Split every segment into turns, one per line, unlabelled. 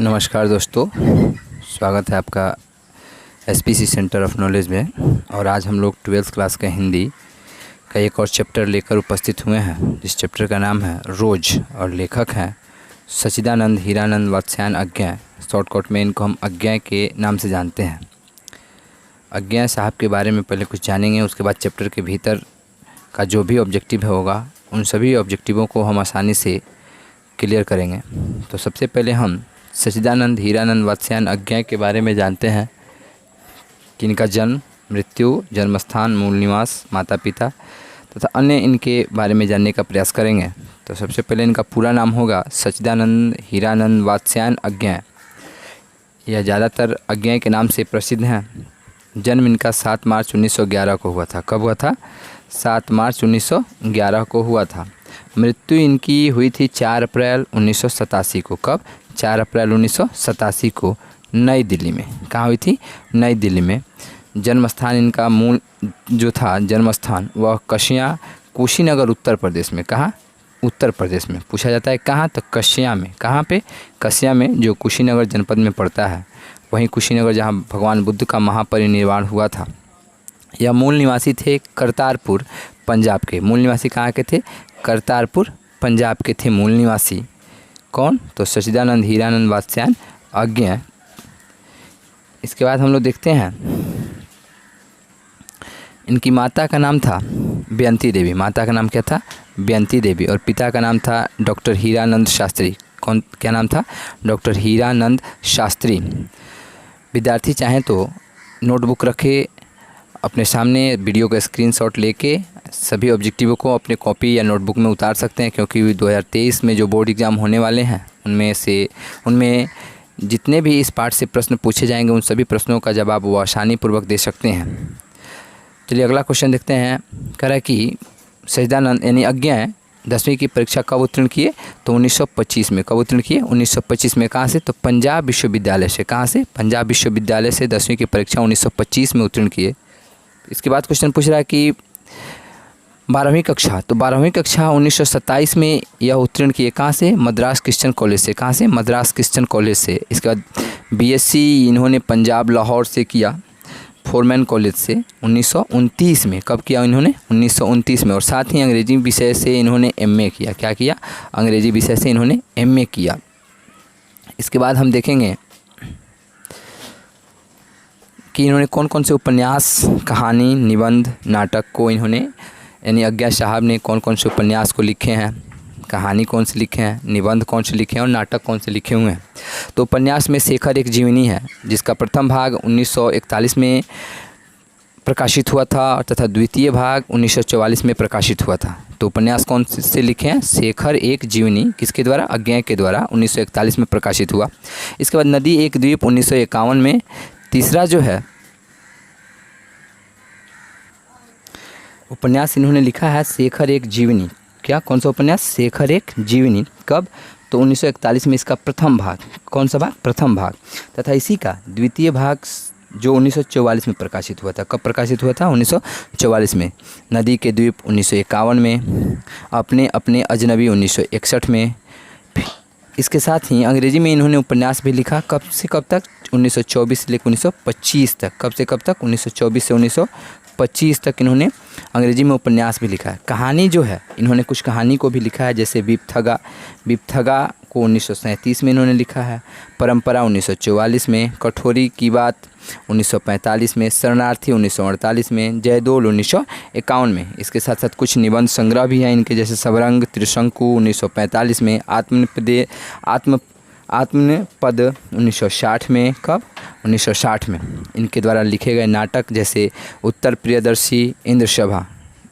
नमस्कार दोस्तों, स्वागत है आपका एसपीसी सेंटर ऑफ नॉलेज में। और आज हम लोग 12th क्लास का हिंदी का एक और चैप्टर लेकर उपस्थित हुए हैं, जिस चैप्टर का नाम है रोज और लेखक हैं सच्चिदानंद हीरानंद वात्स्यायन अज्ञा। शॉर्टकट में इनको हम अज्ञा के नाम से जानते हैं। अज्ञा साहब के बारे में पहले कुछ जानेंगे, उसके बाद चैप्टर के भीतर का जो भी ऑब्जेक्टिव होगा उन सभी ऑब्जेक्टिवों को हम आसानी से क्लियर करेंगे। तो सबसे पहले हम सच्चिदानंद हीरानंद वात्स्यायन अज्ञा के बारे में जानते हैं कि इनका जन्म, मृत्यु, जन्मस्थान, मूल निवास, माता पिता तथा अन्य इनके बारे में जानने का प्रयास करेंगे। तो सबसे पहले इनका पूरा नाम होगा सच्चिदानंद हीरानंद वात्स्यायन अज्ञा। यह ज़्यादातर अज्ञा के नाम से प्रसिद्ध हैं। जन्म इनका 7 मार्च 1911 को हुआ था। कब हुआ था? 7 मार्च 1911 को हुआ था। मृत्यु इनकी हुई थी 4 अप्रैल 1987 को। कब? 4 अप्रैल 1987 को नई दिल्ली में। कहाँ हुई थी? नई दिल्ली में। जन्मस्थान इनका मूल जो था जन्मस्थान वह कशिया, कुशीनगर, उत्तर प्रदेश में। कहाँ? उत्तर प्रदेश में। पूछा जाता है कहाँ? तो कशिया में। कहाँ पे? कशिया में, जो कुशीनगर जनपद में पड़ता है। वहीं कुशीनगर जहाँ भगवान बुद्ध का महापरिनिर्वाण हुआ था। यह मूल निवासी थे करतारपुर, पंजाब के। मूल निवासी कहाँ के थे? करतारपुर, पंजाब के थे मूल निवासी। कौन? तो सच्चिदानंद हीरानंद वात्स्यायन अज्ञा। इसके बाद हम लोग देखते हैं इनकी माता का नाम था बेयंती देवी। माता का नाम क्या था? बेयंती देवी। और पिता का नाम था डॉक्टर हीरानंद शास्त्री। कौन? क्या नाम था? डॉक्टर हीरानंद शास्त्री। विद्यार्थी चाहें तो नोटबुक रखे अपने सामने, वीडियो का स्क्रीनशॉट लेके सभी ऑब्जेक्टिवों को अपने कॉपी या नोटबुक में उतार सकते हैं, क्योंकि 2023 में जो बोर्ड एग्ज़ाम होने वाले हैं उनमें जितने भी इस पार्ट से प्रश्न पूछे जाएंगे उन सभी प्रश्नों का जवाब वो आसानी पूर्वक दे सकते हैं। चलिए अगला क्वेश्चन देखते हैं। कह रहा है कि सच्चिदानंद यानी अज्ञा 10वीं की परीक्षा कब उत्तीर्ण किए? तो 1925 में। कब उत्तीर्ण किए? 1925 में। कहाँ से? तो पंजाब विश्वविद्यालय से। कहाँ से? पंजाब विश्वविद्यालय से 10वीं की परीक्षा 1925 में उत्तीर्ण किए। इसके बाद क्वेश्चन पूछ रहा है कि 12वीं कक्षा। तो 12वीं कक्षा 1927 में यह उत्तीर्ण किए। कहाँ से? मद्रास क्रिश्चियन कॉलेज से। कहाँ से? मद्रास क्रिश्चियन कॉलेज से। इसके बाद बीएससी इन्होंने पंजाब लाहौर से किया, फोरमैन कॉलेज से 1929 में। कब किया इन्होंने? 1929 में। और साथ ही अंग्रेजी विषय से इन्होंने एमए किया। क्या किया? अंग्रेजी विषय से इन्होंने एमए किया। इसके बाद हम देखेंगे कि इन्होंने कौन कौन से उपन्यास, कहानी, निबंध, नाटक को इन्होंने यानी अज्ञा साहब ने कौन कौन से उपन्यास को लिखे हैं, कहानी कौन से लिखे हैं, निबंध कौन से लिखे हैं और नाटक कौन से लिखे हुए हैं। तो उपन्यास में शेखर एक जीवनी है, जिसका प्रथम भाग 1941 में प्रकाशित हुआ था तथा द्वितीय भाग 1944 में प्रकाशित हुआ था। तो उपन्यास कौन से लिखे हैं? शेखर एक जीवनी। किसके द्वारा? अज्ञा के द्वारा 1941 में प्रकाशित हुआ। इसके बाद नदी एक द्वीप 1951 में। तीसरा जो है उपन्यास इन्होंने लिखा है शेखर एक जीवनी। क्या? कौन सा उपन्यास? शेखर एक जीवनी। कब? तो 1941 में इसका प्रथम भाग। कौन सा भाग? प्रथम भाग। तथा इसी का द्वितीय भाग जो 1944 में प्रकाशित हुआ था। कब प्रकाशित हुआ था? 1944 में। नदी के द्वीप 1951 में। अपने अपने अजनबी 1961 में। इसके साथ ही अंग्रेजी में इन्होंने उपन्यास भी लिखा। कब से कब तक? 1924 से लेकर 1925 तक। कब से कब तक? 1924 से 1925 तक इन्होंने अंग्रेजी में उपन्यास भी लिखा है। कहानी जो है इन्होंने कुछ कहानी को भी लिखा है, जैसे विपथगा को 1937 में इन्होंने लिखा है। परंपरा 1944 में। कठोरी की बात 1945 में। शरणार्थी 1948 में। जयदोल 1951 में। इसके साथ साथ कुछ निबंध संग्रह भी हैं इनके, जैसे सबरंग त्रिशंकु 1945 में। आत्मपद 1960 में। कब? 1960 में। इनके द्वारा लिखे गए नाटक जैसे उत्तर प्रियदर्शी, इंद्र सभा।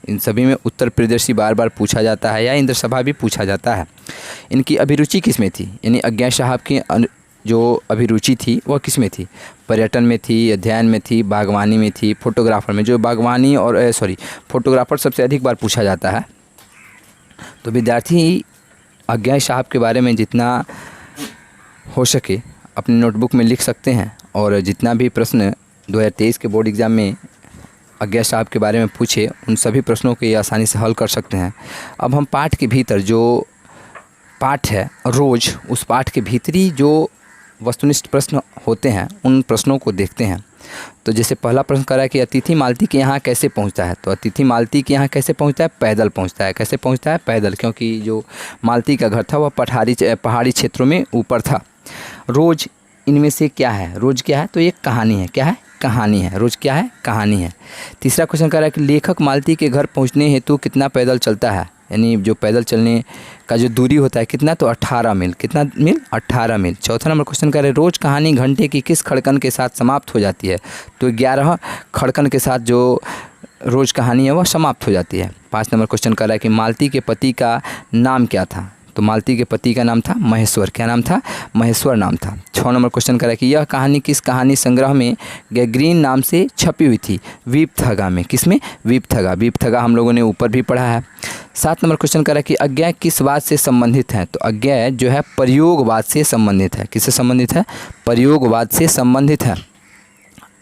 इन सभी में उत्तर प्रियदर्शी बार बार पूछा जाता है या इंद्र सभा भी पूछा जाता है। इनकी अभिरुचि किस में थी? यानी अज्ञा साहब की जो अभिरुचि थी वह किस में थी? पर्यटन में थी, अध्ययन में थी, बागवानी में थी, फोटोग्राफर में। जो बागवानी और फोटोग्राफर सबसे अधिक बार पूछा जाता है। तो विद्यार्थी अज्ञा साहब के बारे में जितना हो सके अपनी नोटबुक में लिख सकते हैं, और जितना भी प्रश्न 2023 के बोर्ड एग्ज़ाम में अज्ञा साहब के बारे में पूछे उन सभी प्रश्नों को ये आसानी से हल कर सकते हैं। अब हम पाठ के भीतर जो पाठ है रोज़, उस पाठ के भीतरी जो वस्तुनिष्ठ प्रश्न होते हैं उन प्रश्नों को देखते हैं। तो जैसे पहला प्रश्न कर रहा है कि अतिथि मालती के यहाँ कैसे पहुँचता है, तो अतिथि मालती के यहाँ कैसे पहुँचता है, पैदल पहुँचता है। कैसे पहुँचता है, पैदल, क्योंकि जो मालती का घर था वह पहाड़ी क्षेत्रों में ऊपर था। रोज़ इनमें से क्या है, रोज़ क्या है, तो ये कहानी है। क्या है, कहानी है। रोज़ क्या है, कहानी है। तीसरा क्वेश्चन कर रहा है कि लेखक मालती के घर पहुँचने हेतु कितना पैदल चलता है, यानी जो पैदल चलने का जो दूरी होता है कितना, तो 18 मील। कितना मील, 18 मील। चौथा नंबर क्वेश्चन कर रहे हैं रोज़ कहानी घंटे की किस खड़कन के साथ समाप्त हो जाती है, तो 11 खड़कन के साथ जो रोज़ कहानी है वह समाप्त हो जाती है। 5 नंबर क्वेश्चन कर रहा है कि मालती के पति का नाम क्या था, तो मालती के पति का नाम था महेश्वर। क्या नाम था, महेश्वर नाम था। 6 नंबर क्वेश्चन कर रहा है कि यह कहानी किस कहानी संग्रह में गैग्रीन नाम से छपी हुई थी, वीपथगा में। किसमें, वीपथगा। वीपथगा हम लोगों ने ऊपर भी पढ़ा है। 7 नंबर क्वेश्चन कर रहा है कि अज्ञा किस बात से संबंधित है, तो अज्ञा जो है प्रयोगवाद से संबंधित है। किससे संबंधित है, प्रयोगवाद से संबंधित है।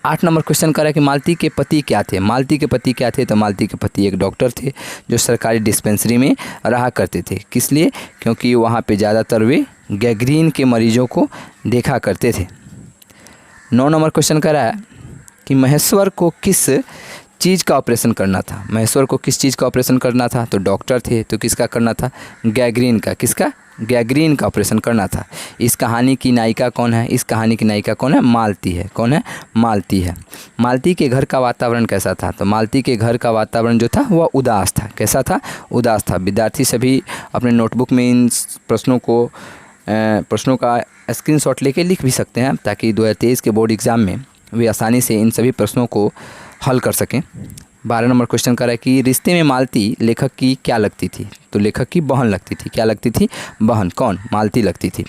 8 नंबर क्वेश्चन कर रहा है कि मालती के पति क्या थे। मालती के पति क्या थे, तो मालती के पति एक डॉक्टर थे जो सरकारी डिस्पेंसरी में रहा करते थे। किस लिए, क्योंकि वहाँ पे ज़्यादातर वे गैग्रीन के मरीजों को देखा करते थे। 9 नंबर क्वेश्चन कर रहा है कि महेश्वर को किस चीज़ का ऑपरेशन करना था। महेश्वर को किस चीज़ का ऑपरेशन करना था, तो डॉक्टर थे, तो किसका करना था, गैग्रीन का। किसका, गैग्रीन का ऑपरेशन करना था। इस कहानी की नायिका कौन है, इस कहानी की नायिका कौन है, मालती है। कौन है, मालती है। मालती के घर का वातावरण कैसा था, तो मालती के घर का वातावरण जो था वह उदास था। कैसा था, उदास था। विद्यार्थी सभी अपने नोटबुक में इन प्रश्नों का स्क्रीनशॉट लेके लिख भी सकते हैं, ताकि 2023 के बोर्ड एग्ज़ाम में वे आसानी से इन सभी प्रश्नों को हल कर सकें। 12 नंबर क्वेश्चन कर रहा है कि रिश्ते में मालती लेखक की क्या लगती थी, तो लेखक की बहन लगती थी। क्या लगती थी, बहन। कौन, मालती लगती थी।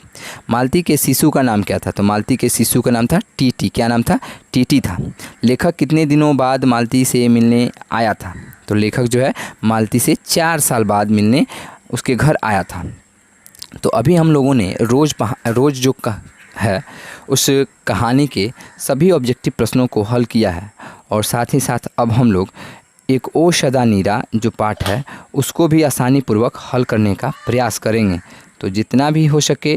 मालती के शिशु का नाम क्या था, तो मालती के शिशु का नाम था टीटी। क्या नाम था, टीटी था। लेखक कितने दिनों बाद मालती से मिलने आया था, तो लेखक जो है मालती से 4 साल बाद मिलने उसके घर आया था। तो अभी हम लोगों ने रोज़ जो है उस कहानी के सभी ऑब्जेक्टिव प्रश्नों को हल किया है, और साथ ही साथ अब हम लोग एक ओ सदा नीरा जो पाठ है उसको भी आसानी पूर्वक हल करने का प्रयास करेंगे। तो जितना भी हो सके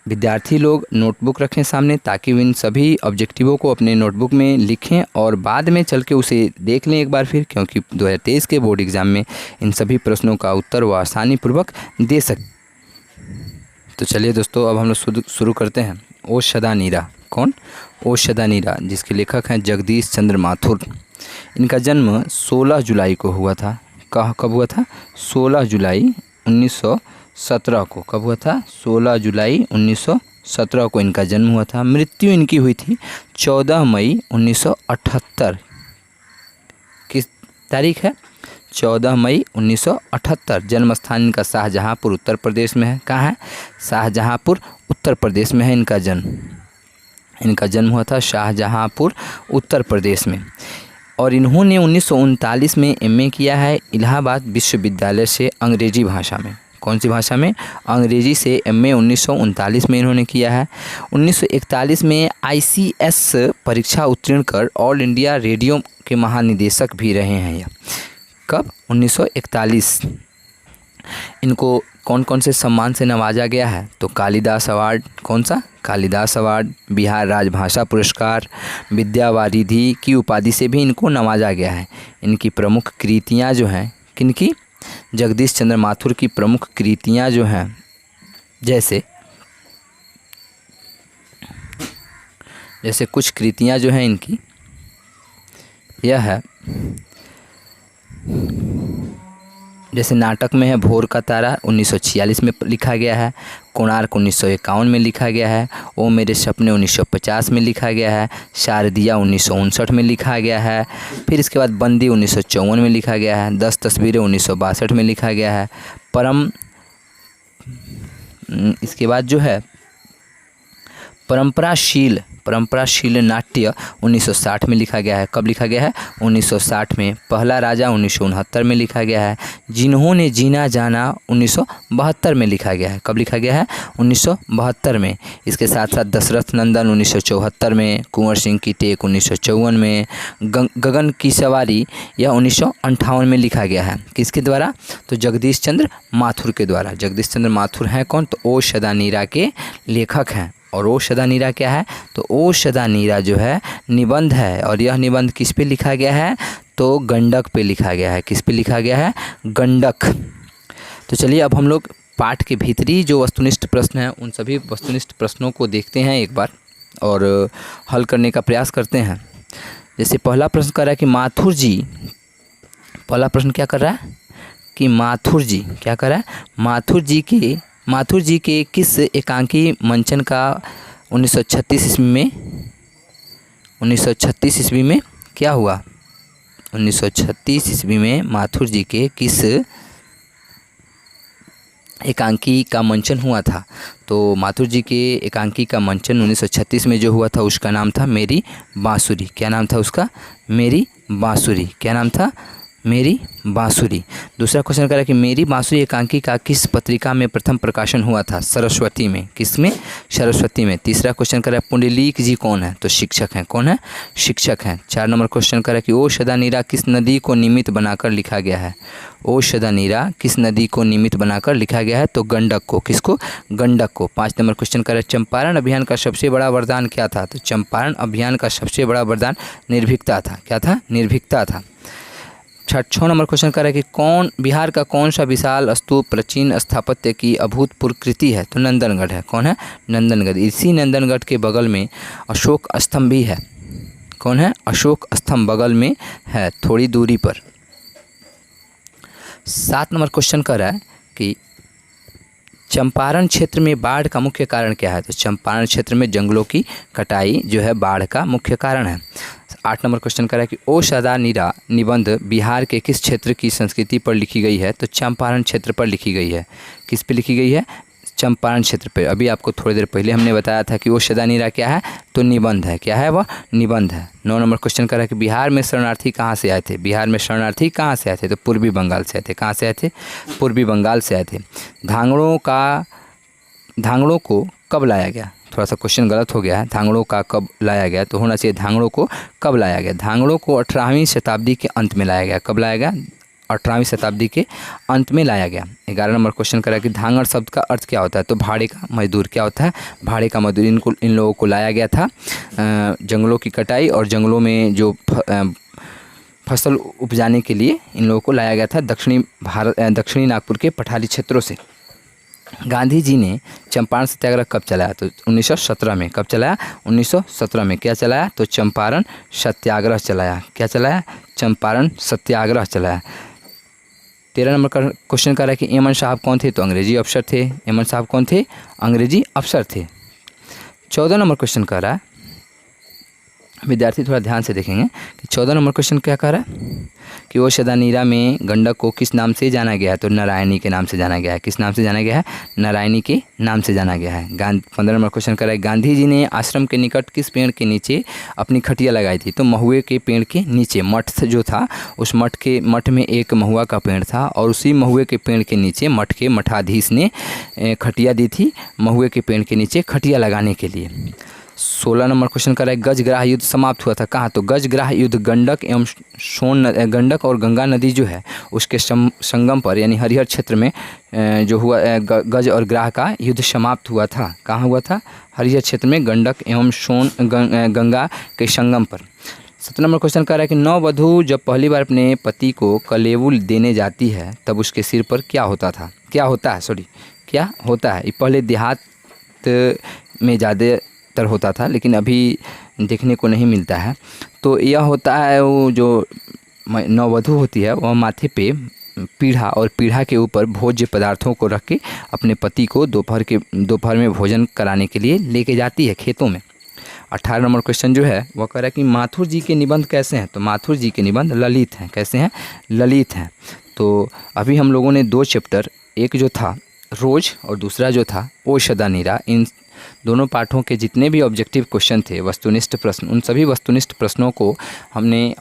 विद्यार्थी लोग नोटबुक रखें सामने, ताकि इन सभी ऑब्जेक्टिवों को अपने नोटबुक में लिखें और बाद में चल के उसे देख लें एक बार फिर, क्योंकि 2023 के बोर्ड एग्ज़ाम में इन सभी प्रश्नों का उत्तर वो आसानी पूर्वक दे सकते। तो चलिए दोस्तों, अब हम लोग शुरू करते हैं। ओ सदा नीरा। कौन, ओ सदा नीरा, जिसके लेखक हैं जगदीश चंद्र माथुर। इनका जन्म 16 जुलाई को हुआ था। कब हुआ था, 16 जुलाई 1917 को। कब हुआ था, 16 जुलाई 1917 को इनका जन्म हुआ था। मृत्यु इनकी हुई थी 14 मई 1978। किस तारीख है, 14 मई 1978। जन्म स्थान इनका शाहजहाँपुर उत्तर प्रदेश में है। कहाँ है, शाहजहाँपुर उत्तर प्रदेश में है इनका जन्म। इनका जन्म हुआ था शाहजहाँपुर उत्तर प्रदेश में। और इन्होंने 1939 में एमए किया है इलाहाबाद विश्वविद्यालय से अंग्रेजी भाषा में। कौन सी भाषा में, अंग्रेजी से एमए 1939 में इन्होंने किया है। 1941 में आईसीएस परीक्षा उत्तीर्ण कर ऑल इंडिया रेडियो के महानिदेशक भी रहे हैं यह। कब, 1941। इनको कौन कौन से सम्मान से नवाजा गया है, तो कालिदास अवार्ड। कौन सा, कालिदास अवार्ड, बिहार राजभाषा पुरस्कार, विद्यावारिधि की उपाधि से भी इनको नवाजा गया है। इनकी प्रमुख कृतियाँ जो हैं, किनकी, जगदीश चंद्र माथुर की प्रमुख कृतियाँ जो हैं, जैसे कुछ कृतियाँ जो हैं इनकी, यह है जैसे नाटक में है भोर का तारा 1946 में लिखा गया है। कोणार्क 1951 में लिखा गया है। ओ मेरे सपने 1950 में लिखा गया है। शारदिया 1959 में लिखा गया है। फिर इसके बाद बंदी 1954 में लिखा गया है। 10 तस्वीरें 1962 में लिखा गया है। इसके बाद जो है परंपराशील परंपराशील नाट्य 1960 में लिखा गया है। कब लिखा गया है? 1960 में। पहला राजा 1969 में लिखा गया है। जिन्होंने जीना जाना 1972 में लिखा गया है। कब लिखा गया है? 1972 में। इसके साथ साथ दशरथ नंदन 1974 में, कुंवर सिंह की टेक 1954 में, गगन की सवारी यह 1958 में लिखा गया है। किसके द्वारा? तो जगदीश चंद्र माथुर के द्वारा। जगदीश चंद्र माथुर हैं कौन? तो ओ सदा नीरा के लेखक हैं। और ओ सदा नीरा क्या है? तो ओ सदा नीरा जो है निबंध है, और यह निबंध किस पे लिखा गया है? तो गंडक पे लिखा गया है। किस पे लिखा गया है? गंडक। तो चलिए अब हम लोग पाठ के भीतरी जो वस्तुनिष्ठ प्रश्न हैं उन सभी वस्तुनिष्ठ प्रश्नों को देखते हैं एक बार और हल करने का प्रयास करते हैं। जैसे पहला प्रश्न कर रहा है कि माथुर जी, पहला प्रश्न क्या कर रहा है कि माथुर जी क्या कर रहा है? माथुर जी के किस एकांकी मंचन का 1936 ईस्वी में क्या हुआ? 1936 ईस्वी में माथुर जी के किस एकांकी का मंचन हुआ था? तो माथुर जी के एकांकी का मंचन 1936 में जो हुआ था उसका नाम था मेरी बांसुरी। क्या नाम था उसका? मेरी बांसुरी। क्या नाम था? मेरी बांसुरी। दूसरा क्वेश्चन कर रहा है कि मेरी बांसुरी एकांकी का किस पत्रिका में प्रथम प्रकाशन हुआ था? सरस्वती में। किसमें? सरस्वती में। तीसरा क्वेश्चन कर रहा है पुंडलीक जी कौन है? तो शिक्षक हैं। कौन है? शिक्षक हैं। 4 नंबर क्वेश्चन कर रहा है कि ओ सदा नीरा किस नदी को निमित्त बनाकर लिखा गया है? ओ सदा नीरा किस नदी को निमित्त बनाकर लिखा गया है? तो गंडक को। किसको? गंडक को। 5 नंबर क्वेश्चन कर रहा है चंपारण अभियान का सबसे बड़ा वरदान क्या था? तो चंपारण अभियान का सबसे बड़ा वरदान निर्भीकता था। क्या था? निर्भीकता था। 6 नंबर क्वेश्चन कर रहा है कि बिहार का कौन सा विशाल स्तूप प्राचीन स्थापत्य की अभूतपूर्व कृति है? तो नंदनगढ़ है। कौन है? नंदनगढ़। इसी नंदनगढ़ के बगल में अशोक स्तंभ भी है। कौन है? अशोक स्तंभ बगल में है, थोड़ी दूरी पर। 7 नंबर क्वेश्चन कर रहा है कि चंपारण क्षेत्र में बाढ़ का मुख्य कारण क्या है? तो चंपारण क्षेत्र में जंगलों की कटाई जो है बाढ़ का मुख्य कारण है। 8 नंबर क्वेश्चन कर रहा है कि ओ सदा नीरा निबंध बिहार के किस क्षेत्र की संस्कृति पर लिखी गई है? तो चंपारण क्षेत्र पर लिखी गई है। किस पे लिखी गई है? चंपारण क्षेत्र पे। अभी आपको थोड़ी देर पहले हमने बताया था कि ओ सदा नीरा क्या है? तो निबंध है। क्या है वह? निबंध है। 9 नंबर क्वेश्चन कर रहा है कि बिहार में शरणार्थी कहाँ से आए थे? बिहार में शरणार्थी कहाँ से आए थे? तो पूर्वी बंगाल से आए थे। कहाँ से आए थे? पूर्वी बंगाल से आए थे। धांगड़ों को कब लाया गया? थोड़ा सा क्वेश्चन गलत हो गया है। धांगड़ों का कब लाया गया? तो होना चाहिए धांगड़ों को कब लाया गया? धांगड़ों को 18वीं शताब्दी के अंत में लाया गया। कब लाया गया? 18वीं शताब्दी के अंत में लाया गया। 11 नंबर क्वेश्चन करा कि धांगड़ शब्द का अर्थ क्या होता है? तो भाड़े का मजदूर। क्या होता है? भाड़े का मजदूर। इन लोगों को लाया गया था जंगलों की कटाई और जंगलों में जो फसल उपजाने के लिए इन लोगों को लाया गया था दक्षिणी नागपुर के पठारी क्षेत्रों से। गांधी जी ने चंपारण सत्याग्रह कब चलाया? तो 1917 में। कब चलाया? 1917 में। क्या चलाया? तो चंपारण सत्याग्रह चलाया। क्या चलाया? चंपारण सत्याग्रह चलाया। 13 नंबर का क्वेश्चन कर रहा है कि एमन साहब कौन थे? तो अंग्रेजी अफसर थे। एमन साहब कौन थे? अंग्रेजी अफसर थे। 14 नंबर क्वेश्चन कर रहा है, विद्यार्थी थोड़ा ध्यान से देखेंगे कि 14 नंबर क्वेश्चन क्या कह रहा है कि ओ सदा नीरा में गंडक को किस नाम से जाना गया है? तो नारायणी के नाम से जाना गया है। किस नाम से जाना गया है? नारायणी के नाम से जाना गया है। 15 नंबर क्वेश्चन कर रहा है गांधी जी ने आश्रम के निकट किस पेड़ के नीचे अपनी खटिया लगाई थी? तो महुए के पेड़ के नीचे। मठ जो था उस मठ में एक महुआ का पेड़ था और उसी महुए के पेड़ के नीचे मठ के मठाधीश ने खटिया दी थी महुए के पेड़ के नीचे खटिया लगाने के लिए। 16 नंबर क्वेश्चन कर रहा है गजग्राह युद्ध समाप्त हुआ था कहाँ? तो गजग्राह युद्ध गंडक और गंगा नदी जो है उसके संगम पर यानी हरिहर क्षेत्र में जो हुआ गज और ग्राह का युद्ध समाप्त हुआ था। कहाँ हुआ था? हरिहर क्षेत्र में गंडक एवं गंगा के संगम पर। 17 नंबर क्वेश्चन कर रहा है कि नववधू जब पहली बार अपने पति को कलेवुल देने जाती है तब उसके सिर पर क्या होता है? क्या होता है? ये पहले देहात में ज़्यादातर होता था लेकिन अभी देखने को नहीं मिलता है। तो यह होता है वो जो नववधू होती है वह माथे पे पीढ़ा और पीढ़ा के ऊपर भोज्य पदार्थों को रख के अपने पति को दोपहर में भोजन कराने के लिए लेके जाती है खेतों में। 18 नंबर क्वेश्चन जो है वह कह रहा है कि माथुर जी के निबंध कैसे हैं? तो माथुर जी के निबंध ललित हैं। कैसे हैं? ललित हैं। तो अभी हम लोगों ने 2 चैप्टर, एक जो था रोज और दूसरा जो था ओ सदा नीरा, इन दोनों पाठों के जितने भी ऑब्जेक्टिव क्वेश्चन थे, वस्तुनिष्ठ प्रश्न, उन सभी वस्तुनिष्ठ प्रश्नों को हमने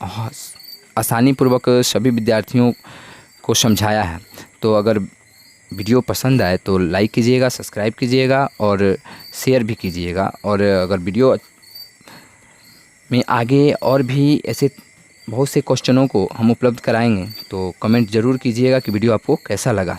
आसानी पूर्वक सभी विद्यार्थियों को समझाया है। तो अगर वीडियो पसंद आए तो लाइक कीजिएगा, सब्सक्राइब कीजिएगा और शेयर भी कीजिएगा। और अगर वीडियो में आगे और भी ऐसे बहुत से क्वेश्चनों को हम उपलब्ध कराएंगे तो कमेंट ज़रूर कीजिएगा कि वीडियो आपको कैसा लगा।